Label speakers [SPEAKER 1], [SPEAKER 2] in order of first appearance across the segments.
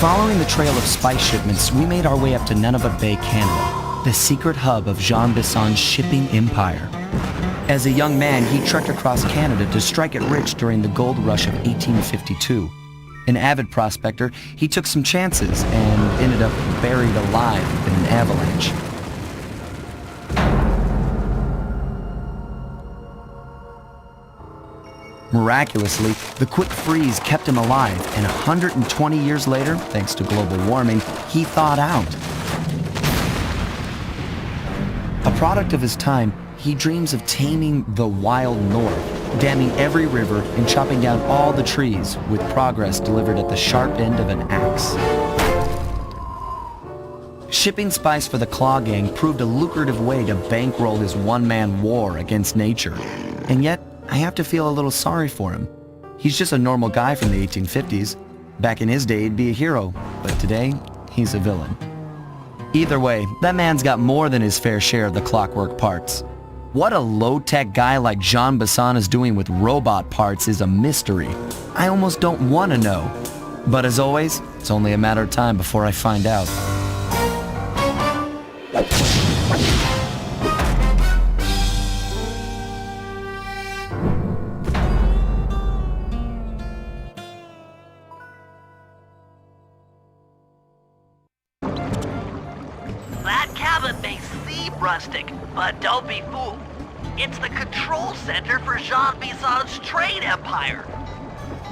[SPEAKER 1] Following the trail of spice shipments, we made our way up to Nunavut Bay, Canada, the secret hub of Jean Bisson's shipping empire. As a young man, he trekked across Canada to strike it rich during the gold rush of 1852. An avid prospector, he took some chances and ended up buried alive in an avalanche. Miraculously, the quick freeze kept him alive, and 120 years later, thanks to global warming, he thawed out. A product of his time, he dreams of taming the wild north, damming every river and chopping down all the trees, with progress delivered at the sharp end of an axe. Shipping spice for the Claw Gang proved a lucrative way to bankroll his one-man war against nature. And yet, I have to feel a little sorry for him. He's just a normal guy from the 1850s. Back in his day, he'd be a hero, but today, he's a villain. Either way, that man's got more than his fair share of the clockwork parts. What a low-tech guy like Jean Bisson is doing with robot parts is a mystery. I almost don't want to know. But as always, it's only a matter of time before I find out.
[SPEAKER 2] That cabin may seem rustic, but don't be fooled. It's the control center for Jean Bisson's trade empire.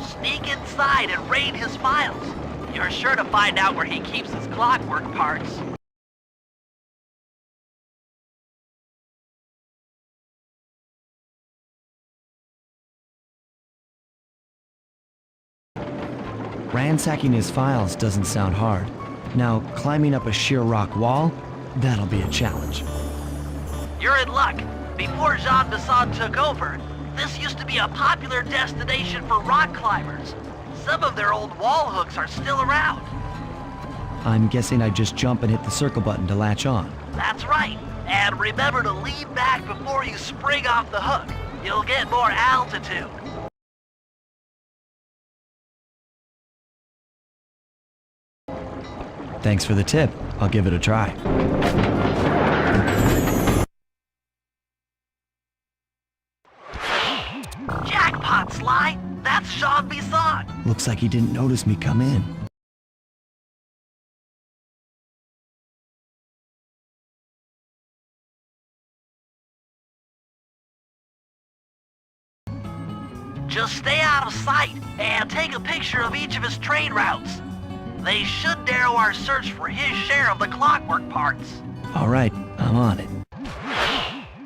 [SPEAKER 2] Sneak inside and raid his files. You're sure to find out where he keeps his clockwork parts.
[SPEAKER 3] Ransacking his files doesn't sound hard. Now, climbing up a sheer rock wall, that'll be a challenge.
[SPEAKER 2] You're in luck. Before Jean Bisson took over, this used to be a popular destination for rock climbers. Some of their old wall hooks are still around.
[SPEAKER 3] I'm guessing I just jump and hit the circle button to latch on.
[SPEAKER 2] That's right. And remember to lean back before you spring off the hook. You'll get more altitude.
[SPEAKER 3] Thanks for the tip. I'll give it a try.
[SPEAKER 2] Jackpot, Sly! That's Jean Bisson!
[SPEAKER 3] Looks like he didn't notice me come in.
[SPEAKER 2] Just stay out of sight and take a picture of each of his trade routes. They should narrow our search for his share of the clockwork parts.
[SPEAKER 3] All right, I'm on it.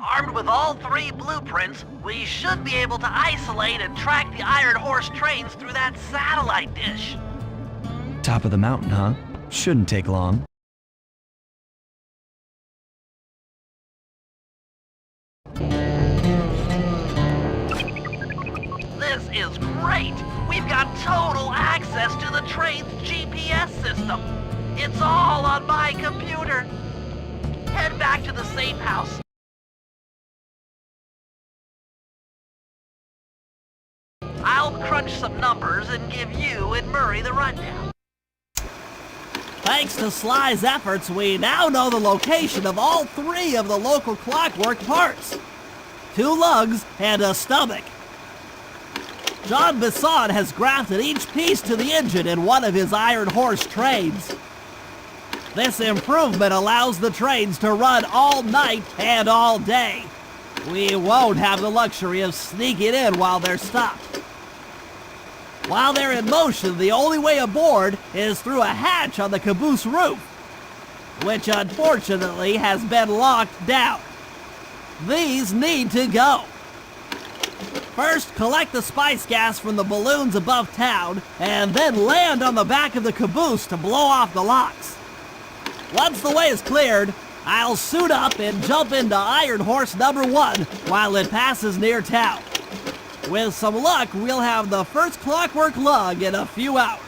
[SPEAKER 2] Armed with all 3 blueprints, we should be able to isolate and track the Iron Horse trains through that satellite dish.
[SPEAKER 3] Top of the mountain, huh? Shouldn't take long.
[SPEAKER 2] This is great! We've got total access to the train's GPS system. It's all on my computer. Head back to the safe house. I'll crunch some numbers and give you and Murray the rundown. Thanks to Sly's efforts, we now know the location of all 3 of the local clockwork parts. 2 lugs and a stomach. Jean Bisson has grafted each piece to the engine in one of his Iron Horse trains. This improvement allows the trains to run all night and all day. We won't have the luxury of sneaking in while they're stopped. While they're in motion, the only way aboard is through a hatch on the caboose roof, which unfortunately has been locked down. These need to go. First, collect the spice gas from the balloons above town, and then land on the back of the caboose to blow off the locks. Once the way is cleared, I'll suit up and jump into Iron Horse number 1 while it passes near town. With some luck, we'll have the first clockwork lug in a few hours.